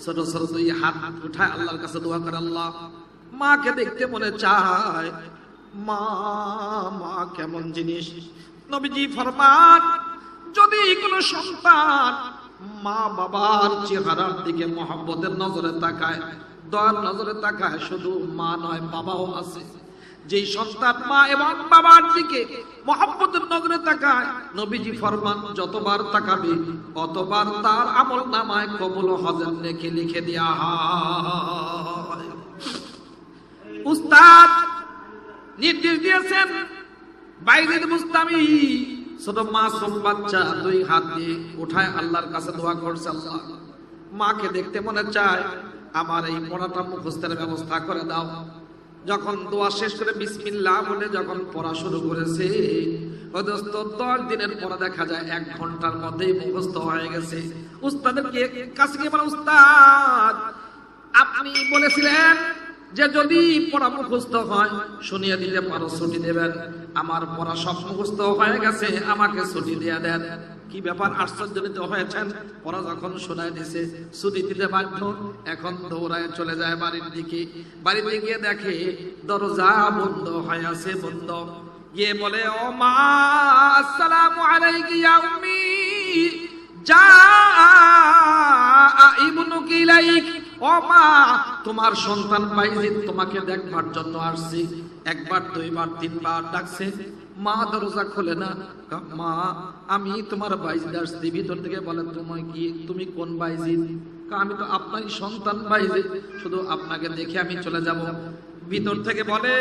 ছোট ছোট দুই হাত উঠায় আল্লাহর কাছে দোয়া করে, আল্লাহ মাকে দেখতে মনে চায়, মা মা কেমন জিনিস। নবীজি ফরমান, যদি কোনো সন্তান মা বাবার চেহারার দিকে মহব্বতের নজরে তাকায়, দয়ার নজরে তাকায়, শুধু মা নয় বাবাও আছে, যেই সন্তান মা এবং বাবার দিকে মহব্বতের নজরে তাকায়, নবীজি ফরমান যতবার তাকাবে অতবার তার আমল নামায় কবুল হজের নেকি লিখে দেয়া হয়। উস্তাদ নির্দেশ দিয়েছেন, বাইজিদ বুস্তামি ছোট মাসুম বাচ্চা দুই হাত দিয়ে উঠায় আল্লাহর কাছে দোয়া করছে, আল্লাহ মাকে দেখতে মনে চায়, আমার এই পড়াটা মুখস্থের ব্যবস্থা করে দাও। যখন দোয়া শেষ করে বিসমিল্লাহ বলে যখন পড়া শুরু করেছে, 10 দিনের পরে দেখা যায় 1 ঘন্টার মধ্যেই মুখস্থ হয়ে গেছে। উস্তাদের কাছে গিয়ে বলে, উস্তাদ আপনি বলেছিলেন যে যদি পড়া মুখস্থ হয় শুনিয়ে দিতে পারো ছুটি দেবেন, আমার পড়া সব মুখস্থ হয়ে গেছে, আমাকে ছুটি দিয়ে দেন। কি ব্যাপার, আশ্চর্যজনিত হয়েছেন। পড়া যখন শোনায় দিছে ছুটি দিতে বাধ্য, এখন দৌড়ায় চলে যায় বাড়ির দিকে। বাড়িতে গিয়ে দেখে দরজা বন্ধ হয়ে আছে, বন্ধ। গিয়ে বলে, ও মা আসসালামু আলাইকি ইয়া উম্মি, যা ইবনুকি ইলাইক। ও মা, তোমার সন্তান বাইজিদ তোমাকে দেখবার জন্য আসছে। 1 বার 2 বার 3 বার ডাকছে, মা দরজা খোলে না। মা আমি তোমার বাইজিদ আসছি। ভিতর থেকে বলে, তুমি কোন বাইজিদ? আমি তো আপনারই সন্তান বাইজিদ, শুধু আপনাকে দেখে আমি চলে যাব। ভিতর থেকে বলে,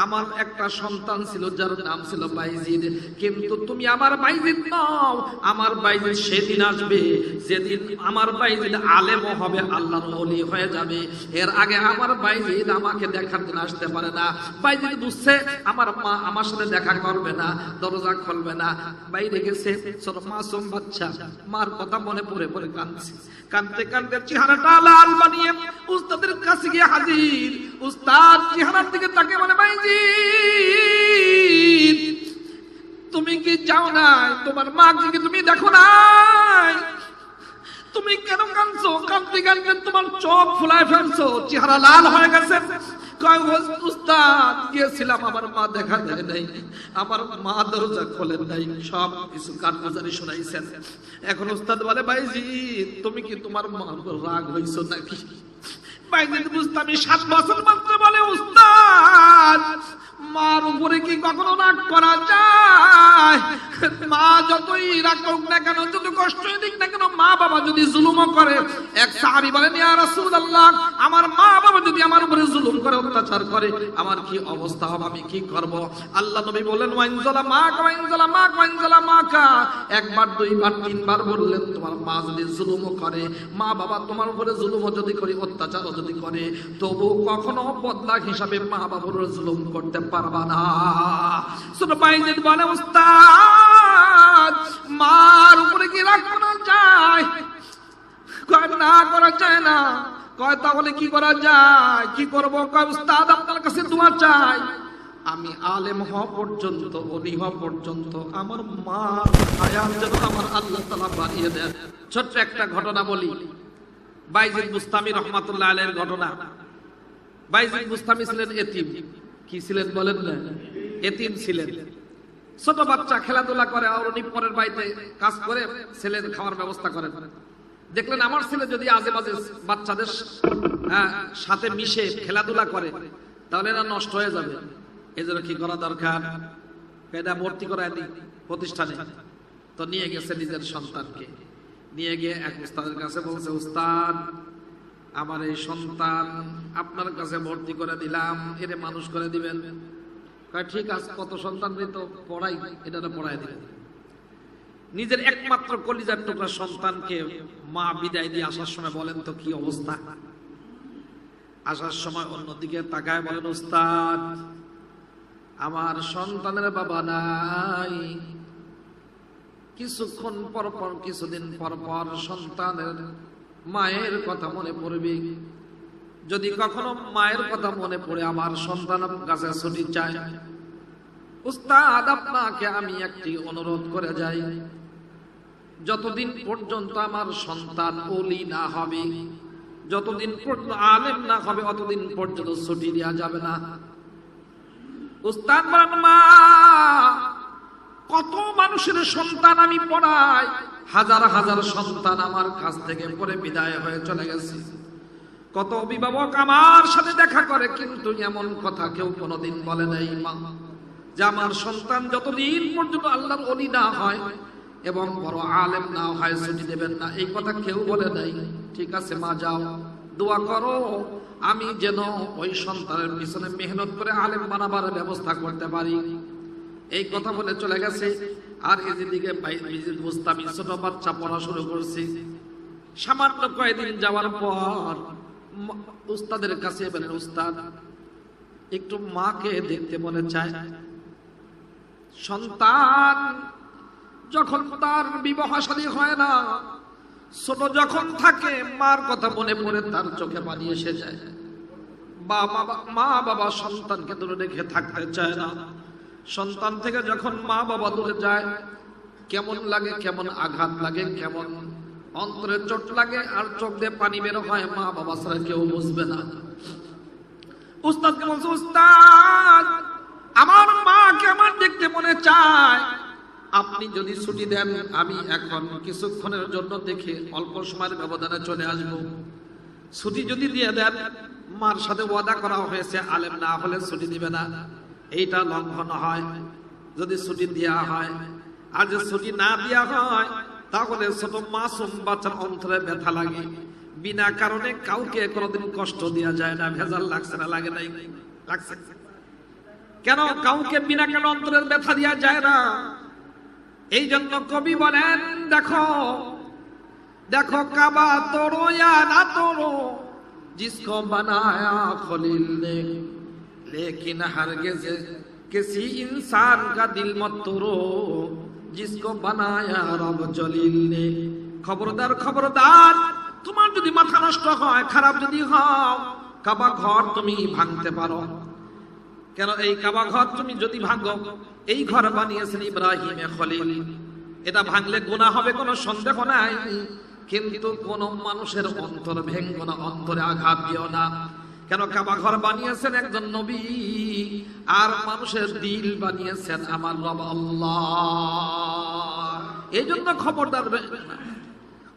আমার একটা সন্তান ছিল যার নাম ছিল বাইজিদ, কিন্তু তুমি আমার বাইজিদ নও। আমার বাইজিদ সেদিন আসবে যেদিন আমার বাইজিদ আলেম হবে, আল্লাহর ওলি হয়ে যাবে। এর আগে আমার বাইজিদ আমাকে দেখার জন্য আসতে পারে না। বাইজিদ বুঝছে আমার মা আমার সাথে দেখা করবে না, দরজা খুলবে না, বাইরে গেছে। ছোট মাসুম বাচ্চা মার কথা মনে পড়ে পড়ে কাঁদছে। কাঁদতে কাঁদতে চেহারাটা লাল বানিয়ে উস্তাদের কাছে গিয়ে হাজির। উস্তাদ চেহারার দিকে তাকে বলে, বাইজিদ তুমি কি যাও নাই? তোমার মাকে কি তুমি দেখো নাই? তুমি কেন কাঁদছো? কাঁদতে কাঁদতে তোমার চোখ ফুলায় ফেলছো, চেহারা লাল হয়ে গেছে। উস্তাদ গিয়েছিলাম, আমার মা দেখা যায় নাই, আমার মা দরজা খোলেন নাই, সব কিছু কারগুজারি শোনাইছেন। এখন উস্তাদ বলে, বাইজিদ তুমি কি তোমার মার উপর রাগ হইছো নাকি? বাইজিদ বুস্তামি 7 বছর মাত্র বলে, উস্তাদ মার উপরে কি কখনো রাগ করা যায়? মা যতই রাগ করুক না কেন, যত কষ্টই দিক না কেন, মা বাবা যদি জুলুমও করে। এক সাহাবী বলেন, ইয়া রাসূলুল্লাহ আমার মা বাবা যদি আমার উপরে জুলুম করে, অত্যাচার করে, আমার কি অবস্থা হবে, আমি কি করব? আল্লাহ নবী বলেন, ওয়াইন যালামাকা ওয়াইন যালামাকা ওয়াইন যালামাকা। 1 বার 2 বার 3 বার বললেন, তোমার মা যদি জুলুমও করে, মা বাবা তোমার উপরে জুলুমও যদি করে, অত্যাচারও যদি করে, তবু কখনো বদলা হিসাবে মা বাবার উপরে জুলুম করতে পারবা না। ছোট বাইজিদ বলে, উস্তাদ মার উপরে কি রাগ করা যায়? কয় না করা যায় না। কয় তাহলে কি করা যায়? কি করবো? কয় উস্তাদ আপনার কাছে দোয়া চাই, আমি আলেম হওয়া পর্যন্ত, ওলি হওয়া পর্যন্ত আমার মা হায়াত যেন আমার আল্লাহ তাআলা বাড়িয়ে দেন। ছোট্ট একটা ঘটনা বলি, বাইজিদ বুস্তামি রহমাতুল্লাহ আলাইহির ঘটনা। বাইজিদ বুস্তামি ছিলেন এতিম। কি ছিলেন বলেন না? এতিম ছিলেন। ছোট বাচ্চা খেলাধুলা করে, আর উনি পরের বাড়িতে কাজ করে ছেলের খাওয়ার ব্যবস্থা করেন। দেখলেন আমার ছেলে যদি আজে বাজে বাচ্চাদের সাথে মিশে খেলাধুলা করে, তাহলে এরা নষ্ট হয়ে যাবে। এজন্য কি করা দরকার? এটা ভর্তি করায় দিই প্রতিষ্ঠানে। তো নিয়ে গেছে নিজের সন্তানকে, নিয়ে গিয়ে এক উস্তাদের কাছে বলছে, উস্তাদ আমার এই সন্তান আপনার কাছে ভর্তি করে দিলাম, এরে মানুষ করে দিবেন। কয় ঠিক আছে, কত সন্তান তো পড়াই, এটা পড়াই দিবেন। নিজের একমাত্র কলিজার টুকরা সন্তানকে মা বিদায় দিয়ে আসার সময় বলেন তো কি অবস্থা? আসার সময় অন্যদিকে তাকায় বলেন, উস্তাদ আমার সন্তানের বাবা নাই। কিছুক্ষণ পর পর, কিছুদিন পর পর সন্তানের মায়ের কথা মনে পড়বে। যদি কখনো মায়ের কথা মনে পড়ে আমার সন্তান কাছে ছুটি চায়, উস্তাদ আপনাকে আমি একটি অনুরোধ করে যাই, যতদিন পর্যন্ত আমার সন্তান ওলি না হবে, যতদিন পর্যন্ত আলেম না হবে অতদিন পর্যন্ত ছুটি দেওয়া যাবে না। উস্তাদ বলেন, মা কত মানুষের সন্তান আমি পড়াই, হাজার হাজার সন্তান আমার কাছ থেকে পড়ে বিদায় হয়ে চলে গেছে। কত অভিভাবক আমার সাথে দেখা করে, কিন্তু এমন কথা কেউ কোনোদিন বলে নাই মা, যে আমার সন্তান যতদিন পর্যন্ত আল্লাহর ওলি না হয় এবং বড় আলেম না হয় ছুটি দেবেন না, এই কথা কেউ বলে নাই। ঠিক আছে মা, যাও দোয়া করো আমি যেন ওই সন্তানের পিছনে মেহনত করে আলেম বানাবার ব্যবস্থা করতে পারি। এই কথা বলে চলে গেছে। আর এদিকে মুস্তামি ছোট বাচ্চা পড়া শুরু করছে। সামান্য কয়েকদিন যাওয়ার পর উস্তাদের কাছে বলেন, উস্তাদ একটু মাকে দেখতে মনে চায়। সন্তান যখন তার বিবাহ শাদী হয় না, ছোট যখন থাকে, মার কথা মনে পড়ে তার চোখে পানি এসে যায়। মা বাবা সন্তানকে দূরে রেখে থাকতে চায় না। সন্তান থেকে যখন মা বাবা দূরে যায়, কেমন লাগে, কেমন আঘাত লাগে, কেমন অন্তরে চোট লাগে, আর চোখ দিয়ে পানি বের হয়। মা বাবা ছাড়া কেউ বুঝবে না। উস্তাদকে বলছে, উস্তাদ আমার মাকে আমার দেখতে মনে চায়, আপনি যদি ছুটি দেন আমি এখন কিছুক্ষণের জন্য দেখে অল্প সময়ের ব্যবধানে চলে আসবো। ছুটি যদি দিয়ে দেন, মার সাথে ওয়াদা করা হয়েছে আলেম না হলে ছুটি দিবে না, এইটা লঙ্ঘন হয়। যদি ছুটি দেওয়া হয়, আর যদি ছুটি না দেওয়া হয়, তাহলে ছোট মাসুম বাচ্চার অন্তরে ব্যথা লাগে। বিনা কারণে কাউকে কোনোদিন কষ্ট দেওয়া যায় না। ভেজাল লাগছে না? লাগে নাই? লাগছে। কেন কাউকে বিনা কারণে অন্তরের ব্যথা দেওয়া যায় না? এই জন্য কবি বলেন, দেখো দেখো কাবা তোড়ো या ना तोड़ो जिसको बनाया खलील ने, लेकिन हरगिज़ किसी इंसान का दिल मत तोड़ो जिसको बनाया रब जलील ने। খবরদার খবরদার, তোমার যদি মাথা নষ্ট হয়, খারাপ যদি হও, কাবা ঘর তুমি ভাঙতে পারো। কেন এই কাবা ঘর তুমি যদি ভাঙো, এই ঘর বানিয়েছেন ইব্রাহিম খলিল, এটা ভাঙলে গুনাহ হবে কোনো সন্দেহ নাই। কিন্তু কোন মানুষের অন্তর ভেঙ্গো না, অন্তরে আঘাত দিও না। কেন কাবা ঘর বানিয়েছেন একজন নবী, আর মানুষের দিল বানিয়েছেন আমার রব আল্লাহ। এই জন্য খবরদার।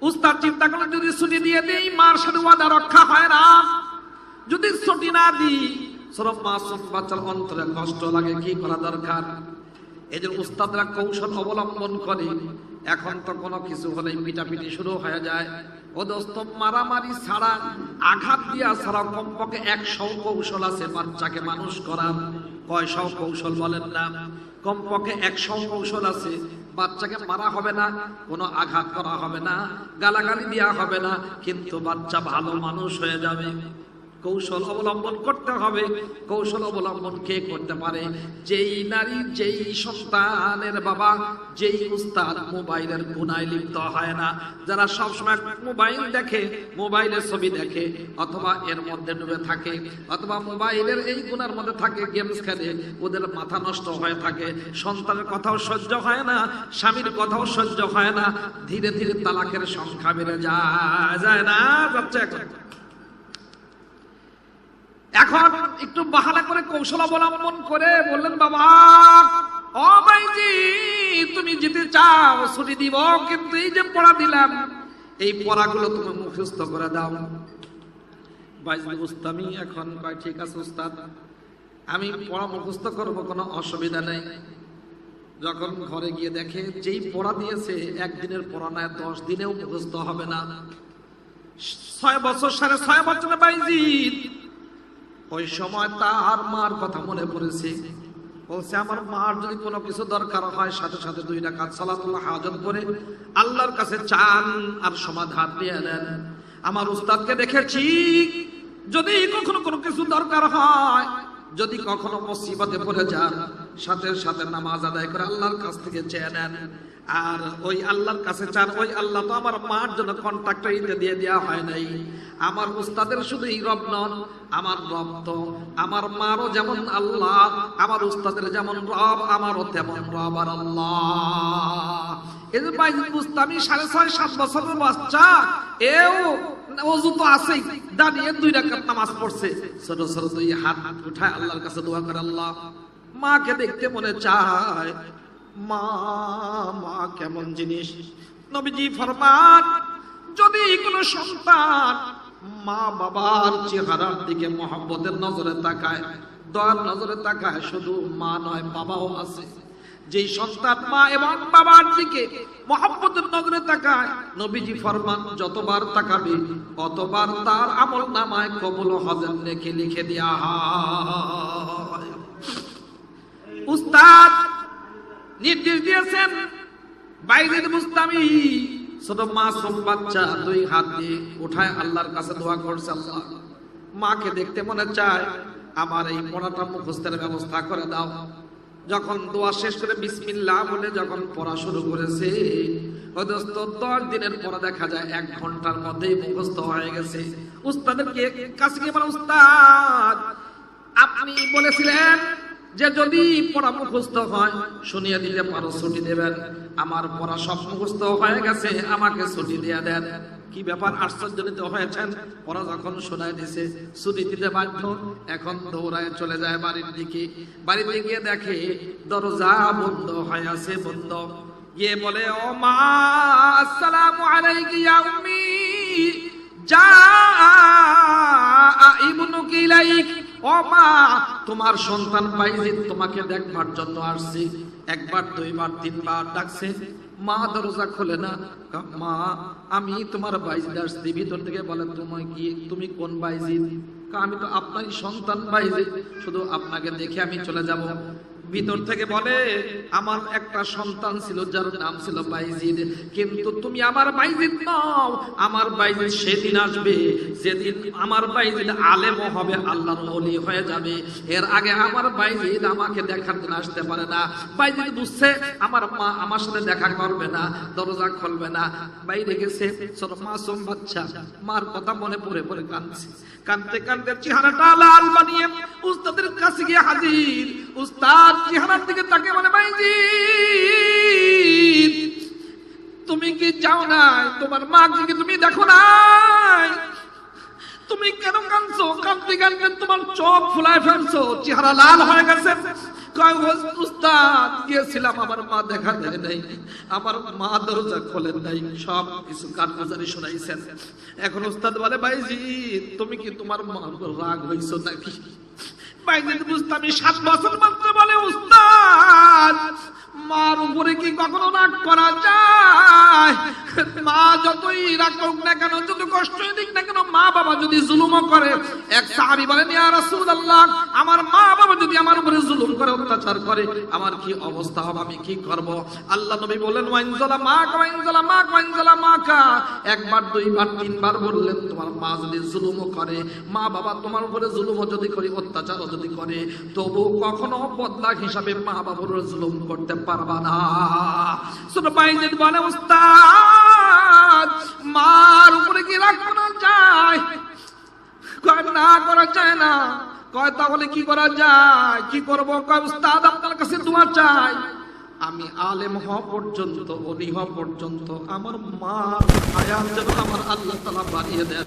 উস্তাদ চিন্তা করেন, যদি ছুটি দিয়ে দেই মার সাথে ওয়াদা রক্ষা হয় না, যদি ছুটি না দিই সরব মাসুম বাচ্চার অন্তরে কষ্ট লাগে, কি করা দরকার? এই যে উস্তাদরা কৌশল অবলম্বন করে। এখন তো কোনো কিছু হলেই পিটাপিটি শুরু হয়ে যায়। ও দোস্ত, মারামারি ছাড়া, আঘাত দিয়া ছাড়া কমপক্ষে 100 কৌশল আছে বাচ্চাকে মানুষ করার। কয়শো কৌশল বলেন না? কমপক্ষে 100 কৌশল আছে। বাচ্চাকে মারা হবে না, কোনো আঘাত করা হবে না, গালাগালি দেওয়া হবে না, কিন্তু বাচ্চা ভালো মানুষ হয়ে যাবে। কৌশল অবলম্বন করতে হবে। কৌশল অবলম্বন কে করতে পারে? যেই নারী, যেই সন্তানের বাবা, যেই উস্তাদ মোবাইলের গুনায় লিপ্ত হয় না, যারা সবসময় মোবাইল দেখে, মোবাইলের ছবি দেখে, অথবা এর মধ্যে ডুবে থাকে, অথবা মোবাইলের এই গুনার মধ্যে থাকে, গেমস খেলে, ওদের মাথা নষ্ট হয়ে থাকে। সন্তানের কথাও সহ্য হয় না, স্বামীর কথাও সহ্য হয় না, ধীরে ধীরে তালাকের সংখ্যা বেড়ে যায় না? যাচ্ছে এখন একটু বাহানা করে কৌশল অবলম্বন করে বললেন, বাবা ও ভাইজি তুমি যেতে চাও ছুটি দিব, কিন্তু এই যে পড়া দিলাম এই পড়াগুলো তুমি মুখস্থ করে দাও। ভাইজি বুঝতামই এখন কয়, ঠিক আছে উস্তাদ, আমি পড়া মুখস্থ করবো, কোনো অসুবিধা নেই। যখন ঘরে গিয়ে দেখে যেই পড়া দিয়েছে একদিনের পড়া নয়, 10 দিনেও মুখস্থ হবে না। 6 বছর 6.5 বছরের ভাইজি, ওই সময় তার মার কথা মনে পড়েছে। বলছে, আমার মার যদি কোনো কিছু দরকার হয়, সাথে সাথে 2 রাকাত সালাতুল হাজত করে আল্লাহর কাছে চান আর সমাধান দিয়ে দেন। আমার উস্তাদকে দেখেছি, যদি কখনো কোনো কিছু দরকার হয়, যদি কখনো মুসিবতে পড়ে যান, সাথে সাথে নামাজ আদায় করে আল্লাহর কাছ থেকে চেয়ে নেন। আর ওই আল্লাহর কাছে চান, ওই আল্লাহ তো আমার মার জন্য কন্ট্রাক্টর দিয়ে দেওয়া হয় নাই। আমার উস্তাদের শুধু এই রব নন, আমার রব তো আমার মারও যেমন আল্লাহ, আমার উস্তাদের যেমন রব, আমারও তেমন রব আর আল্লাহ। এই যে বাইজিদ বুস্তামি 6.5-7 বছরের বাচ্চা, এও ওযু তো আছেই, দাঁড়িয়ে 2 রাকাত নামাজ পড়ছে, ছোট ছোট 2 হাত উঠায় আল্লাহর কাছে দোয়া করে, আল্লাহ মাকে দেখতে মনে চায়, মা মা কেমন জিনিস। নবীজি ফরমান, যদি কোনো সন্তান মা বাবার চেহারার দিকে মহব্বতের নজরে তাকায়, দয়ার নজরে তাকায়, শুধু মা নয় বাবাও আছে, যেই সন্তান মা এবং বাবার দিকে মহব্বতের নজরে তাকায়, নবীজি ফরমান যতবার তাকাবে ততবার তার আমল নামায় কবুল হজের নেকি লিখে দেয়া হয়। উস্তাদ নির্দেশ দিয়েছেন, বাইজিদ বুস্তামি ছোট মাসুম বাচ্চা 2 হাত দিয়ে উঠায় আল্লাহর কাছে দোয়া করছে, আল্লাহ মাকে দেখতে মনে চায়, আমার এই পড়াটা মুখস্থের ব্যবস্থা করে দাও। যখন দোয়া শেষ করে বিসমিল্লাহ বলে যখন পড়া শুরু করেছে, 10 দিনের পরে দেখা যায় 1 ঘন্টার মধ্যেই মুখস্থ হয়ে গেছে। উস্তাদের কাছে গিয়ে বলে, উস্তাদ আপনি বলেছিলেন যে যদি পড়া মুখস্থ হয় শুনিয়ে দিলে পারো, ছুটি দেবেন, আমার পড়া সব মুখস্থ হয়ে গেছে, আমাকে ছুটি দিয়ে দেন। কি ব্যাপার, আশ্চর্যজনিত হয়েছেন। পড়া যখন শোনায় দিছে, ছুটি দিতে বাধ্য, এখন দৌড়ায় চলে যায় বাড়ির দিকে। বাড়িতে গিয়ে দেখে দরজা বন্ধ হয়ে আছে, বন্ধ। গিয়ে বলে, ও মা, আসসালামু আলাইকি ইয়া উম্মি, যা ইবনুকি ইলাইক। ও মা, তোমার সন্তান বাইজিদ তোমাকে দেখবার জন্য আসছে। 1 বার 2 বার 3 বার ডাকছে, মা দরজা খোলে না। মা, আমি তোমার বাইজিদ আসছি। ভিতর থেকে বলে, তুমি কোন বাইজিদ? আমি তো আপনারই সন্তান বাইজিদ, শুধু আপনাকে দেখে আমি চলে যাব। ভিতর থেকে বলে, আমার একটা সন্তান ছিল যার নাম ছিল বাইজিদ, কিন্তু তুমি আমার বাইজিদ নও। আমার বাইজিদ সেদিন আসবে যেদিন আমার বাইজিদ আলেম হবে, আল্লাহর ওলি হয়ে যাবে। এর আগে আমার বাইজিদ আমাকে দেখার জন্য আসতে পারে না। বাইজিদ বুঝছে আমার মা আমার সাথে দেখা করবে না, দরজা খুলবে না, বাইরে গেছে। ছোট মাসুম বাচ্চা মার কথা মনে পড়ে পড়ে কাঁদছে। কাঁদতে কাঁদতে চেহারাটা লাল বানিয়ে উস্তাদের কাছে গিয়ে হাজির। উস্তাদ চেহারার দিকে তাকে বলে, বাইজিদ তুমি কি যাও নাই? তোমার মাকে তুমি দেখো নাই? তুমি কেন কাঁদছো? কাঁদতে কাঁদতে তোমার চোখ ফুলায় ফেলছো, চেহারা লাল হয়ে গেছে। উস্তাদ গিয়েছিলাম, আমার মা দেখা দেয় নাই, আমার মা দরজা খোলেন নাই, সব কিছু কারগুজারি শোনাইছেন। এখন উস্তাদ বলে, বাইজিদ তুমি কি তোমার মার উপর রাগ হইছো নাকি? বাইজিদ বুস্তামি 7 বছর মাত্র বলে, উস্তাদ মার উপরে কি কখনো রাগ করা যায়? মা যতই রাগ করুক না কেন, যত কষ্টই দিক না কেন, মা বাবা যদি জুলুমও করে, এক সাহাবী বলেন, ইয়া রাসূলুল্লাহ আমার মা বাবা যদি আমার উপরে জুলুম করে, অত্যাচার করে, আমার কি অবস্থা হবে, আমি কি করব? আল্লাহ নবী বলেন, ওয়াইন যালামাকা ওয়াইন যালামাকা ওয়াইন যালামাকা। 1 বার 2 বার 3 বার বললেন, তোমার মা যদি জুলুমও করে, মা বাবা তোমার উপরে জুলুমও যদি করে, অত্যাচারও যদি করে, তবু কখনো বদলা হিসাবে মা বাবার উপরে জুলুম করতে পারবা না। ছোট বাইজিদ বলে, উস্তাদ মার উপরে কি রাগ করা যায়? কয় না, করা যায় না। কয় তাহলে কি করা যায়? কি করব? কয় উস্তাদ আপনার কাছে দোয়া চাই, আমি আলেম হওয়া পর্যন্ত, ওলি হওয়া পর্যন্ত আমার মার হায়াত যেন আমার আল্লাহ তাআলা বাড়িয়ে দেন।